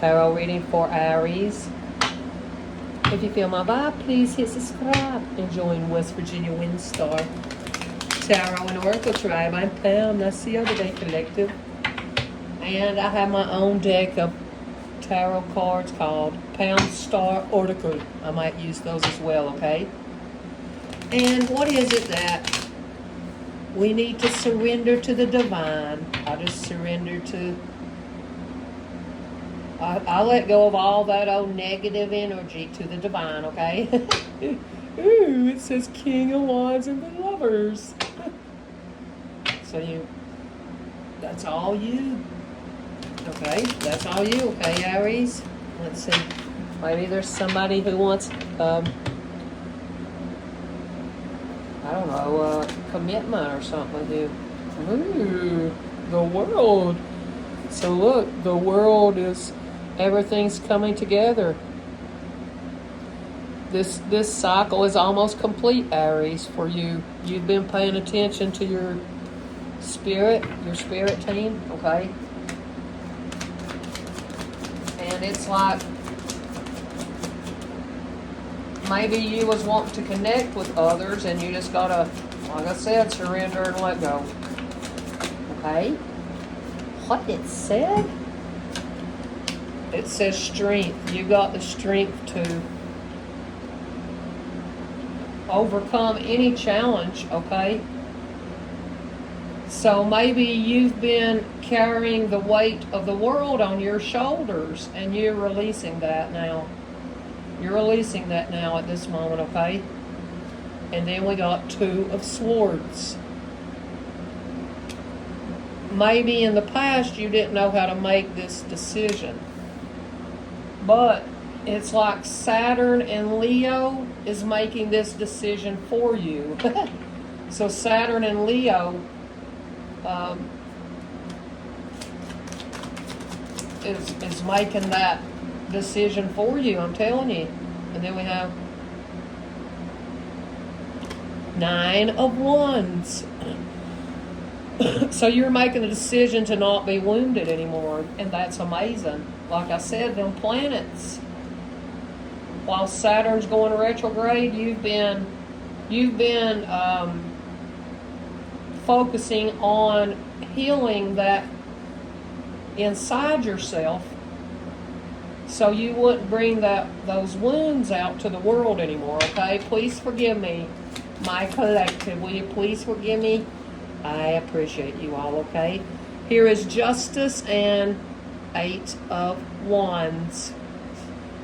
Tarot reading for Aries. If you feel my vibe, please hit subscribe and join West Virginia Windstar Tarot and Oracle Tribe. I'm Pam, that's the Other Day Collective. And I have my own deck of tarot cards called Pound Star Oracle. I might use those as well, okay? And what is it that we need to surrender to the divine? I just surrender to... I let go of all that old negative energy to the divine, okay? Ooh, it says King of Wands and the Lovers. So that's all you. Okay, that's all you, okay, Aries? Let's see. Maybe there's somebody who wants, I don't know, commitment or something with you. Ooh, the world. So look, the world is... everything's coming together. This cycle is almost complete, Aries, for you. You've been paying attention to your spirit team, okay? And it's like maybe you was wanting to connect with others and you just gotta, like I said, surrender and let go. Okay? What it said? It says strength. You got the strength to overcome any challenge, okay? So maybe you've been carrying the weight of the world on your shoulders and you're releasing that now. You're releasing that now at this moment, okay? And then we got Two of Swords. Maybe in the past you didn't know how to make this decision. But it's like Saturn and Leo is making this decision for you. So Saturn and Leo is making that decision for you, I'm telling you. And then we have Nine of Wands. So you're making the decision to not be wounded anymore, and that's amazing. Like I said, them planets, while Saturn's going retrograde, you've been focusing on healing that inside yourself, so you wouldn't bring those wounds out to the world anymore. Okay, please forgive me, my collective. Will you please forgive me? I appreciate you all, okay? Here is Justice and Eight of Wands.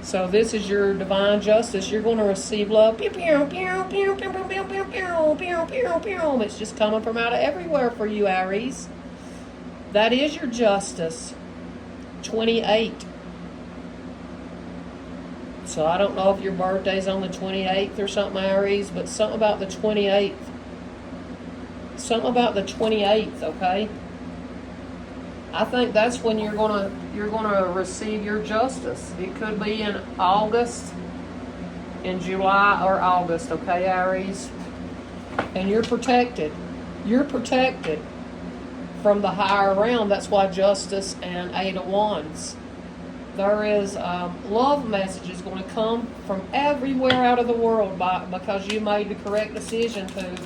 So this is your divine justice. You're going to receive love. Pew, pew, pew, pew, pew, pew, pew, pew, pew, pew, pew, pew. It's just coming from out of everywhere for you, Aries. That is your justice. 28. So I don't know if your birthday's on the 28th or something, Aries, but something about the 28th. Something about the 28th, okay? I think that's when you're gonna receive your justice. It could be in August, in July or August, okay, Aries? And you're protected. You're protected from the higher realm. That's why Justice and Eight of Wands. There is love messages going to come from everywhere out of the world because you made the correct decision to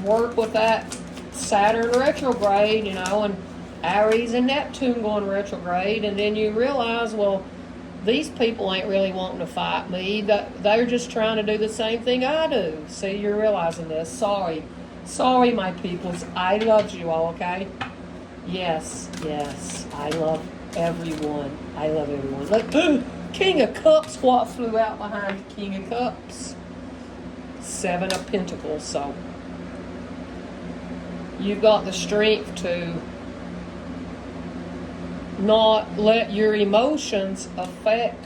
work with that Saturn retrograde, and Aries and Neptune going retrograde, and then you realize, well, these people ain't really wanting to fight me. They're just trying to do the same thing I do. See, you're realizing this. Sorry, my peoples. I loved you all, okay? Yes, I love everyone. I love everyone. Look, King of Cups, what flew out behind the King of Cups? Seven of Pentacles, so you've got the strength to not let your emotions affect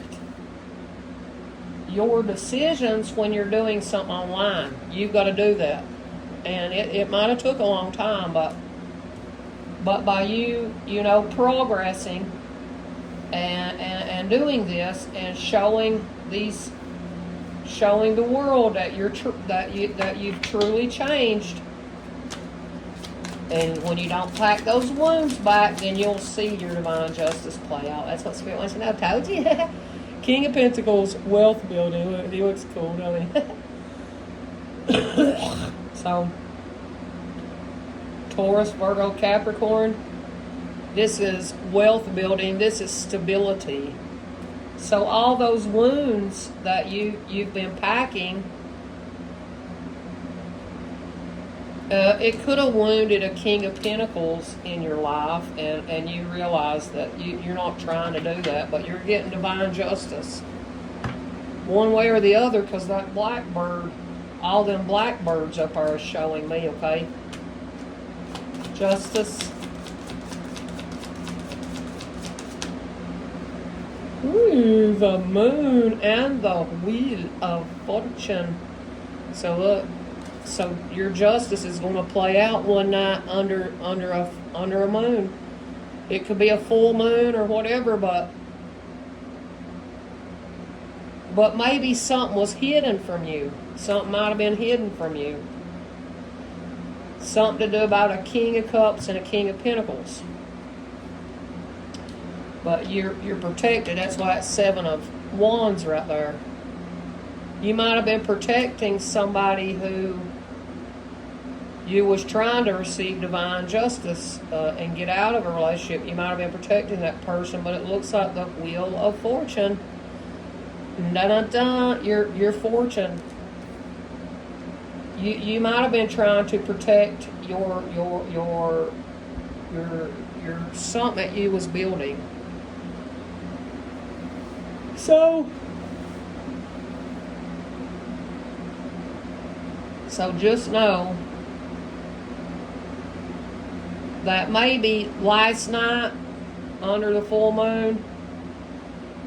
your decisions when you're doing something online. You've got to do that. And it might have took a long time, but by you progressing and doing this and showing the world that you've truly changed, And when you don't pack those wounds back, then you'll see your divine justice play out. That's what Spirit wants to know. Told you. King of Pentacles, wealth building. He looks cool, doesn't he? So, Taurus, Virgo, Capricorn. This is wealth building. This is stability. So all those wounds that you've been packing, it could have wounded a King of Pentacles in your life, and you realize that you're not trying to do that, but you're getting divine justice. One way or the other, because that blackbird, all them blackbirds up there is showing me, okay? Justice. Ooh, the moon and the wheel of fortune. So look, so your justice is going to play out one night under a moon. It could be a full moon or whatever, but maybe something was hidden from you. Something might have been hidden from you. Something to do about a King of Cups and a King of Pentacles. But you're protected. That's why it's 7 of Wands right there. You might have been protecting somebody who you was trying to receive divine justice and get out of a relationship. You might have been protecting that person, but it looks like the Wheel of Fortune. Dun-dun-dun, your fortune. You might have been trying to protect your something that you was building. So just know that maybe last night under the full moon,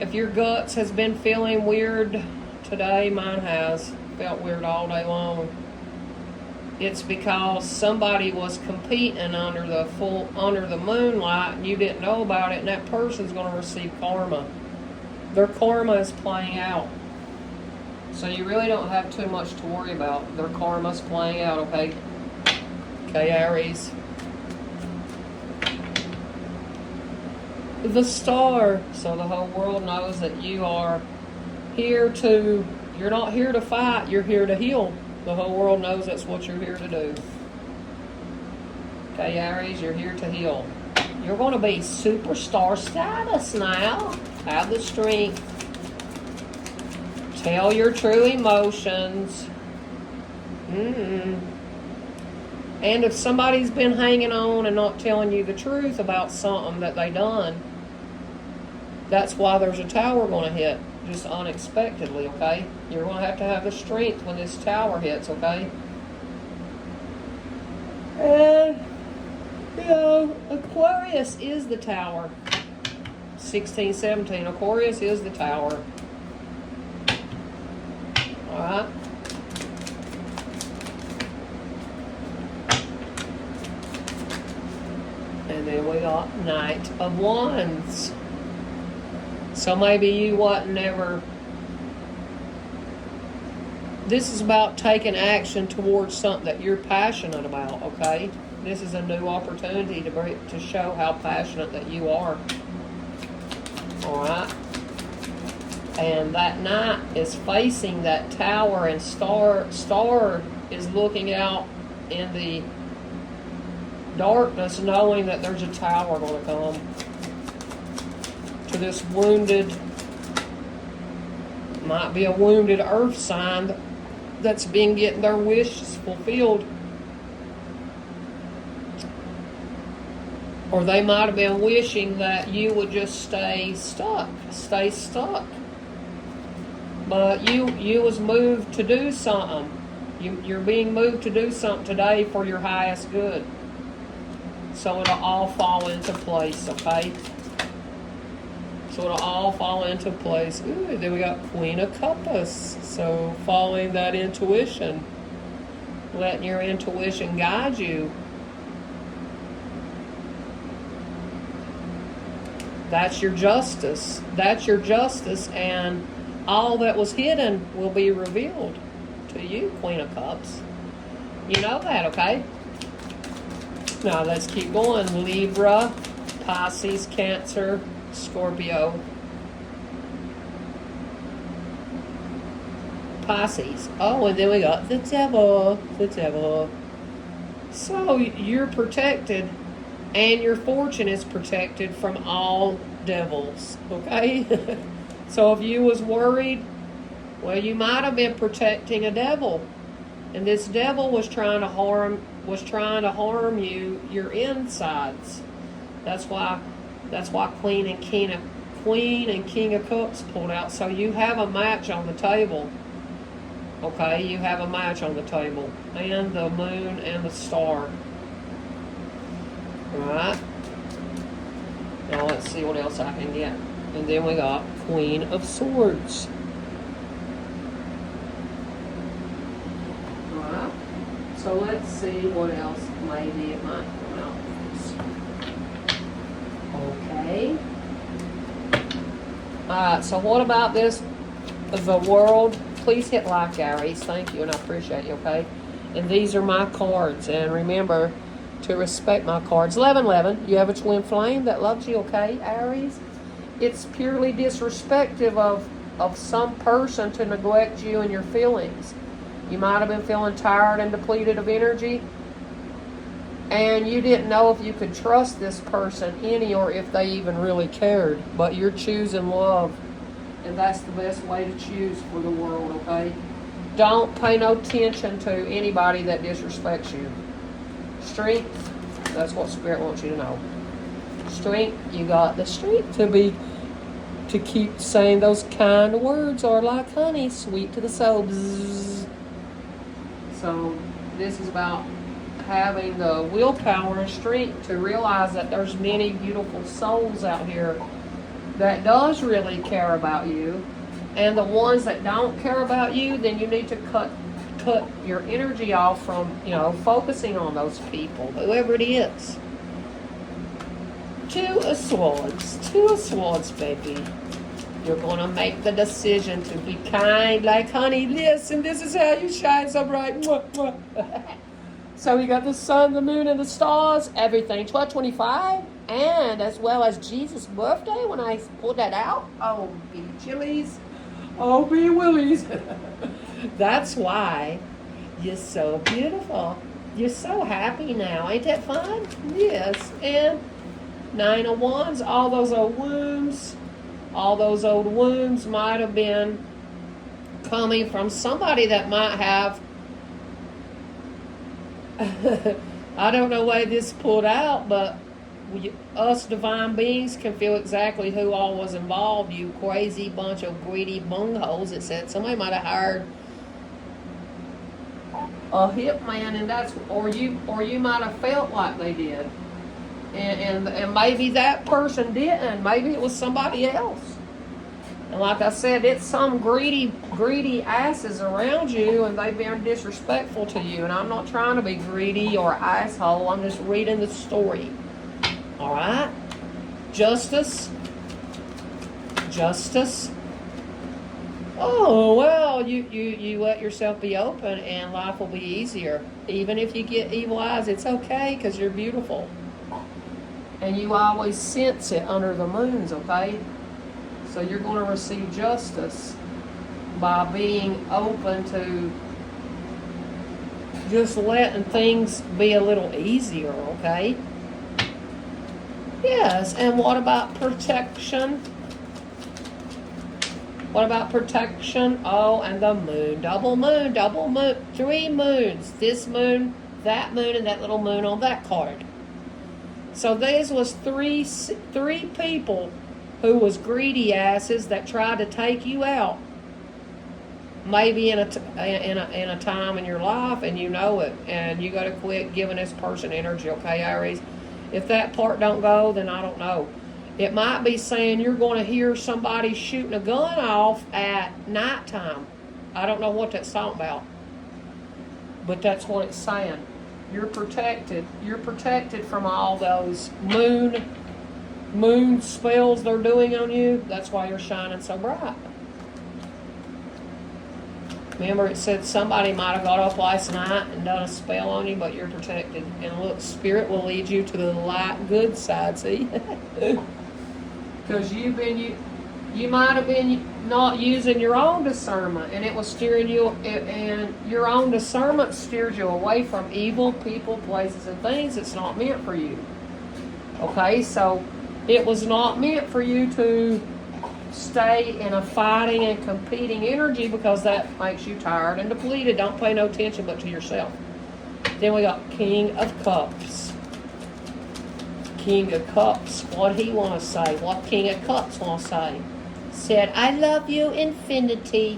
if your guts has been feeling weird today, mine has felt weird all day long. It's because somebody was competing under the moonlight and you didn't know about it, and that person's going to receive karma. Their karma is playing out. So you really don't have too much to worry about. Their karma's playing out, okay? Okay, Aries. The Star. So the whole world knows that you are you're not here to fight, you're here to heal. The whole world knows that's what you're here to do. Okay, Aries, you're here to heal. You're going to be superstar status now. Have the strength. Tell your true emotions. And if somebody's been hanging on and not telling you the truth about something that they done, that's why there's a tower going to hit. Just unexpectedly, okay? You're going to have the strength when this tower hits, okay? And, Aquarius is the tower. 16, 17. Aquarius is the tower. Alright? And then we got Knight of Wands. So maybe you wasn't ever... This is about taking action towards something that you're passionate about, okay? This is a new opportunity to show how passionate that you are. Alright? And that knight is facing that tower, and star is looking out in the darkness, knowing that there's a tower going to come to this wounded, might be a wounded earth sign that's been getting their wishes fulfilled. Or they might have been wishing that you would just stay stuck. But you was moved to do something. You're being moved to do something today for your highest good. So it'll all fall into place, okay? So it'll all fall into place. Ooh, then we got Queen of Cups. So following that intuition. Letting your intuition guide you. That's your justice. That's your justice, and all that was hidden will be revealed to you, Queen of Cups. You know that, okay? Now let's keep going. Libra, Pisces, Cancer, Scorpio. Pisces. Oh, and then we got the devil. The devil. So you're protected, and your fortune is protected from all devils. Okay? So if you was worried, well, you might have been protecting a devil. And this devil was trying to harm you, your insides. That's why Queen and King of Cups pulled out. So you have a match on the table. Okay, you have a match on the table. And the moon and the star. Alright. Now let's see what else I can get. And then we got Queen of Swords. Alright. So let's see what else maybe it might come out. Okay. Alright, so what about this? The world. Please hit like, Aries. Thank you, and I appreciate you, okay? And these are my cards. And remember to respect my cards. 1111, you have a twin flame that loves you, okay, Aries? It's purely disrespectful of some person to neglect you and your feelings. You might have been feeling tired and depleted of energy, and you didn't know if you could trust this person any or if they even really cared. But you're choosing love, and that's the best way to choose for the world, okay? Don't pay no attention to anybody that disrespects you. Strength, that's what Spirit wants you to know. Strength, you got the strength to keep saying those kind words are like honey, sweet to the soul. Bzzz. So this is about having the willpower and strength to realize that there's many beautiful souls out here that does really care about you. And the ones that don't care about you, then you need to cut your energy off from, focusing on those people, whoever it is. Two of Swords, baby. You're going to make the decision to be kind like honey. Listen, this is how you shine so bright. Mwah, mwah. So we got the sun, the moon, and the stars, everything. 1225, and as well as Jesus' birthday when I pulled that out. Oh, be chilies. Oh, be willies. That's why you're so beautiful. You're so happy now. Ain't that fun? Yes. And 9 of Wands, all those old wounds might have been coming from somebody that might have I don't know why this pulled out, but us divine beings can feel exactly who all was involved. You crazy bunch of greedy bungholes. It said somebody might have hired a hitman, and or you might have felt like they did, and maybe that person didn't. Maybe it was somebody else. And like I said, it's some greedy asses around you, and they've been disrespectful to you. And I'm not trying to be greedy or asshole. I'm just reading the story. All right? Justice. Oh, well, you let yourself be open, and life will be easier. Even if you get evil eyes, it's okay, because you're beautiful. And you always sense it under the moons, okay? So you're going to receive justice by being open to just letting things be a little easier, okay? Yes, and what about protection? What about protection? Oh, and the moon. Double moon. 3 moons. This moon, that moon, and that little moon on that card. So this was three people who was greedy asses that tried to take you out. Maybe in a time in your life, and you know it, and you got to quit giving this person energy, okay, Aries? If that part don't go, then I don't know. It might be saying you're going to hear somebody shooting a gun off at nighttime. I don't know what that's talking about, but that's what it's saying. You're protected. You're protected from all those moon spells they're doing on you. That's why you're shining so bright. Remember, it said somebody might have got up last night and done a spell on you, but you're protected. And look, Spirit will lead you to the light, good side, see? Because you might have been not using your own discernment, and it was steering you, and your own discernment steered you away from evil people, places, and things that's not meant for you. Okay, so it was not meant for you to stay in a fighting and competing energy, because that makes you tired and depleted. Don't pay no attention but to yourself. Then we got King of Cups. King of Cups, what he want to say? What King of Cups want to say? Said, I love you, infinity.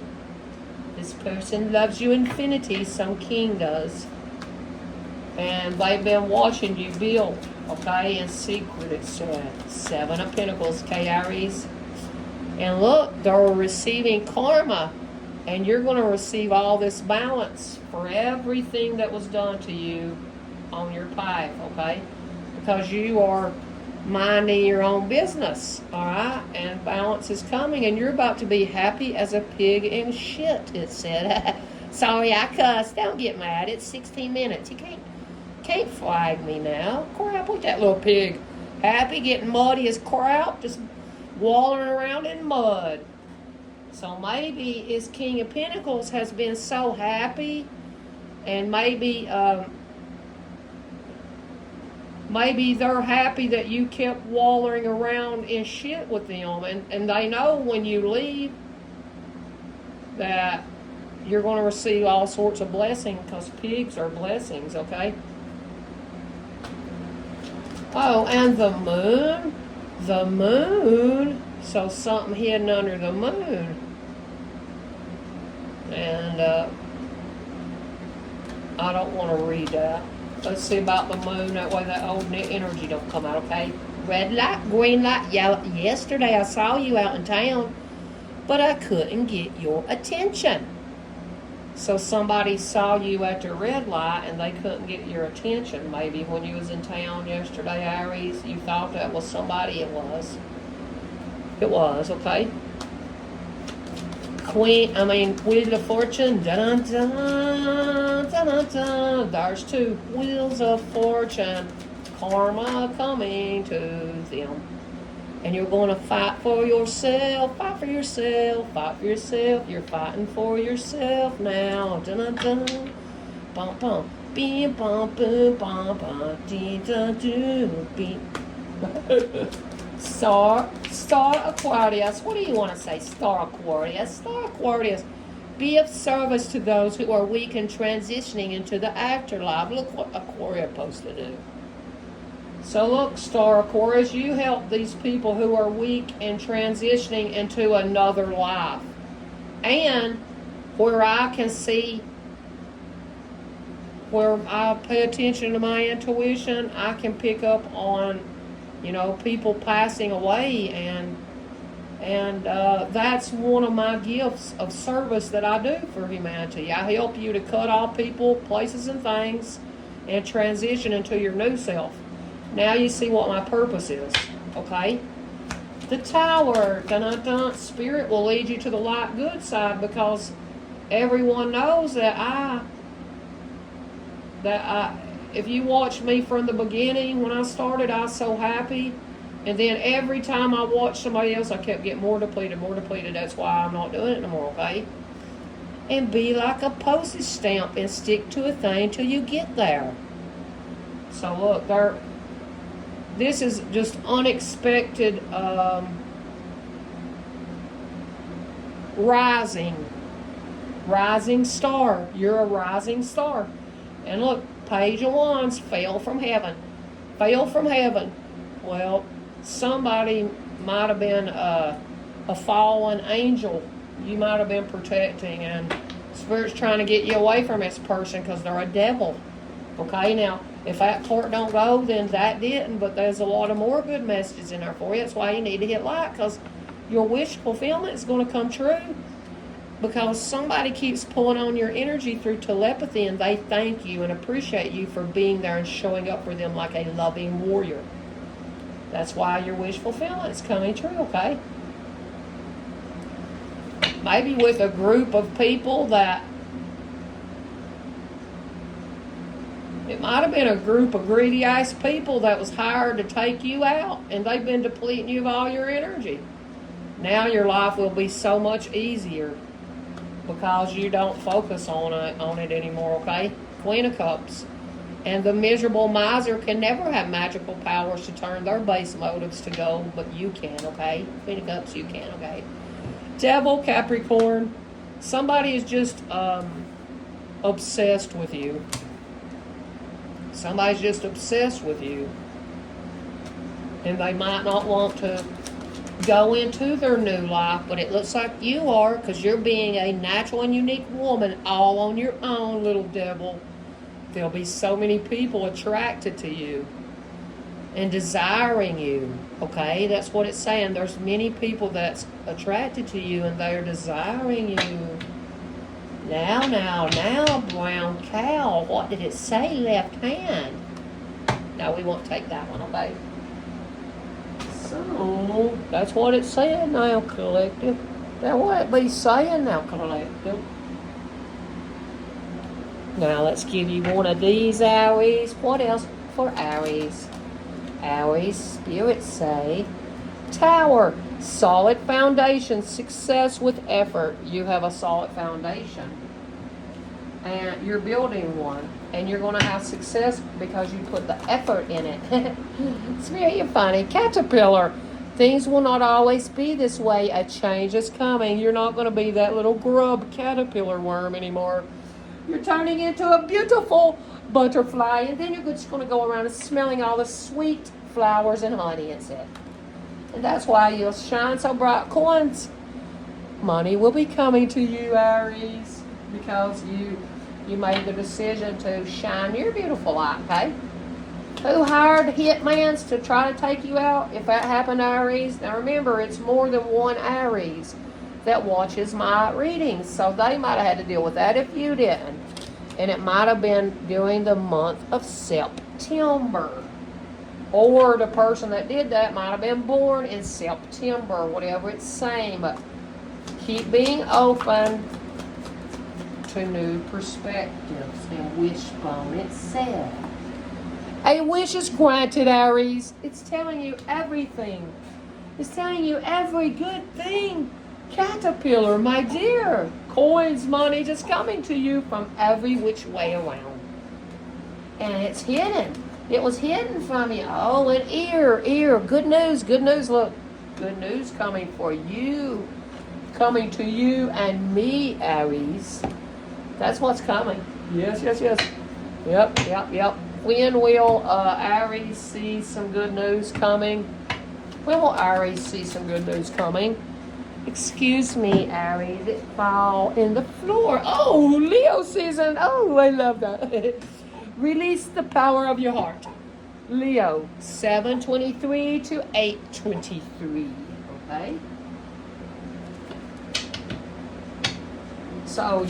This person loves you, infinity. Some king does. And they've been watching you build, okay, in secret, it said. 7 of Pentacles, Aries. And look, they're receiving karma, and you're going to receive all this balance for everything that was done to you on your path, okay? Because you are minding your own business, all right? And balance is coming, and you're about to be happy as a pig in shit, it said. Sorry, I cussed. Don't get mad. It's 16 minutes. You can't flag me now. Crap, look at that little pig. Happy, getting muddy as crap, just wallowing around in mud. So maybe his King of Pentacles has been so happy, and maybe they're happy that you kept wallowing around in shit with them, and they know when you leave that you're going to receive all sorts of blessings, because pigs are blessings, okay? Oh, and the moon. The moon. So something hidden under the moon. And I don't want to read that. Let's see about the moon. That way that old energy don't come out, okay? Red light, green light, yellow. Yesterday I saw you out in town, but I couldn't get your attention. So somebody saw you at the red light and they couldn't get your attention. Maybe when you was in town yesterday, Aries, you thought that was somebody. It was. It was, okay? Wheel of Fortune. Dun, dun, dun, dun, dun. There's 2 Wheels of Fortune. Karma coming to them. And you're going to fight for yourself. Fight for yourself. Fight for yourself. You're fighting for yourself now. Dun, dun, dun. Bum, bum. Bim, bum, boom, bum, bum. Dee, dun, doo, beep. Star Aquarius. What do you want to say, Star Aquarius? Star Aquarius. Be of service to those who are weak and transitioning into the afterlife. Look what Aquarius is supposed to do. So look, Star Aquarius, you help these people who are weak and transitioning into another life. And where I can see, where I pay attention to my intuition, I can pick up on, people passing away, and that's one of my gifts of service that I do for humanity. I help you to cut off people, places, and things, and transition into your new self. Now you see what my purpose is, okay? The Tower, dun-dun-dun, Spirit will lead you to the light, good side, because everyone knows that if you watch me from the beginning, when I started, I was so happy. And then every time I watched somebody else, I kept getting more depleted. That's why I'm not doing it anymore, okay? And be like a postage stamp and stick to a thing till you get there. So look, this is just unexpected rising star. You're a rising star. And look, Page of Wands, fell from heaven. Well, somebody might have been a fallen angel. You might have been protecting, and Spirit's trying to get you away from this person because they're a devil. Okay, now, if that part don't go, then that didn't, but there's a lot of more good messages in there for you. That's why you need to hit like, because your wish fulfillment is going to come true, because somebody keeps pulling on your energy through telepathy, and they thank you and appreciate you for being there and showing up for them like a loving warrior. That's why your wish fulfillment is coming true, okay? Maybe with a group of people that It might have been a group of greedy ass people that was hired to take you out, and they've been depleting you of all your energy. Now your life will be so much easier because you don't focus on it anymore, okay? Queen of Cups. And the miserable miser can never have magical powers to turn their base motives to gold, but you can, okay? Queen of Cups, you can, okay? Devil, Capricorn. Somebody is just obsessed with you. Somebody's just obsessed with you. And they might not want to go into their new life, but it looks like you are, because you're being a natural and unique woman all on your own, little devil. There'll be so many people attracted to you and desiring you, okay? That's what it's saying. There's many people that's attracted to you and they're desiring you. Now, brown cow. What did it say, left hand? No, we won't take that one, okay? So, that's what it said now, collective. That's what it be saying now, collective. Now, let's give you one of these, Aries. What else for Aries? Aries, spirits say, Tower, solid foundation, success with effort. You have a solid foundation. And you're building one. And you're going to have success because you put the effort in it. It's very funny. Caterpillar, things will not always be this way. A change is coming. You're not going to be that little grub caterpillar worm anymore. You're turning into a beautiful butterfly, and then you're just going to go around and smelling all the sweet flowers and honey, it said. And that's why you'll shine so bright. Coins, money will be coming to you, Aries, because you made the decision to shine your beautiful light, okay? Who hired hitmans to try to take you out? If that happened, Aries, now remember, it's more than one Aries that watches my readings, so they might have had to deal with that if you didn't. And it might have been during the month of September. Or the person that did that might have been born in September, whatever it's saying. But keep being open to new perspectives. And wishbone, it said. A wish is granted, Aries. It's telling you everything. It's telling you every good thing. Caterpillar, my dear. Coins, money just coming to you from every which way around. And it's hidden. It was hidden from you. Oh, an ear. Good news, look. Good news coming for you. Coming to you and me, Aries. That's what's coming. Yes. Yep. When will Aries see some good news coming? When will Aries see some good news coming? Excuse me, Aries, it fall in the floor. Oh, Leo season. Oh, I love that. Release the power of your heart. Leo, 7:23 to 8:23. Okay? So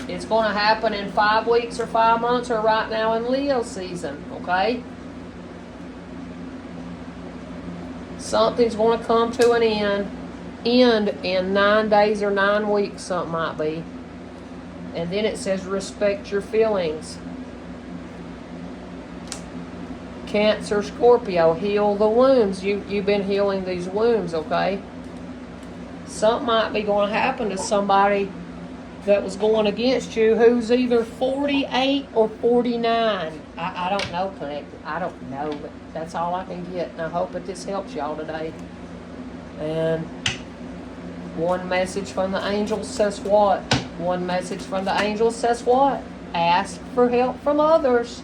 it's going to happen in 5 weeks or 5 months or right now in Leo season. Okay? Something's going to come to an end in 9 days or 9 weeks, something might be. And then it says respect your feelings. Cancer, Scorpio, heal the wounds. You've been healing these wounds, okay? Something might be going to happen to somebody that was going against you who's either 48 or 49. I don't know, Connected. I don't know, but that's all I can get. And I hope that this helps y'all today. And one message from the angels says what? One message from the angels says what? Ask for help from others.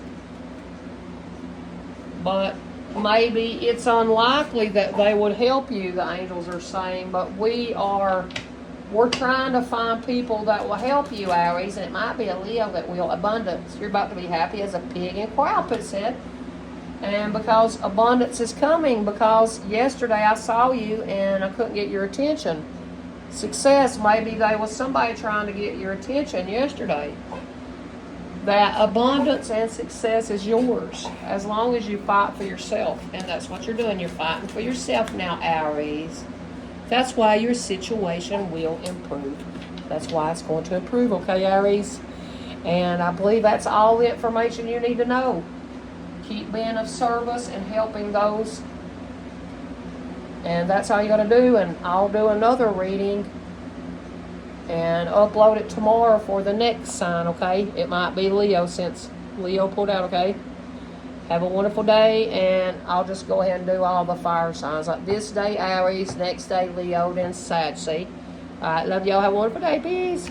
But maybe it's unlikely that they would help you, the angels are saying. But we're trying to find people that will help you, Aries. And it might be a Leo that will. Abundance. You're about to be happy as a pig in crop, it said. And because abundance is coming, because yesterday I saw you and I couldn't get your attention. Success, maybe there was somebody trying to get your attention yesterday. That abundance and success is yours as long as you fight for yourself. And that's what you're doing. You're fighting for yourself now, Aries. That's why your situation will improve. That's why it's going to improve, okay, Aries? And I believe that's all the information you need to know. Keep being of service and helping those. And that's all you got to do. And I'll do another reading and upload it tomorrow for the next sign, okay? It might be Leo since Leo pulled out, okay? Have a wonderful day, and I'll just go ahead and do all the fire signs. Like this day, Aries, next day, Leo, then Sagittarius. All right, love y'all. Have a wonderful day. Peace.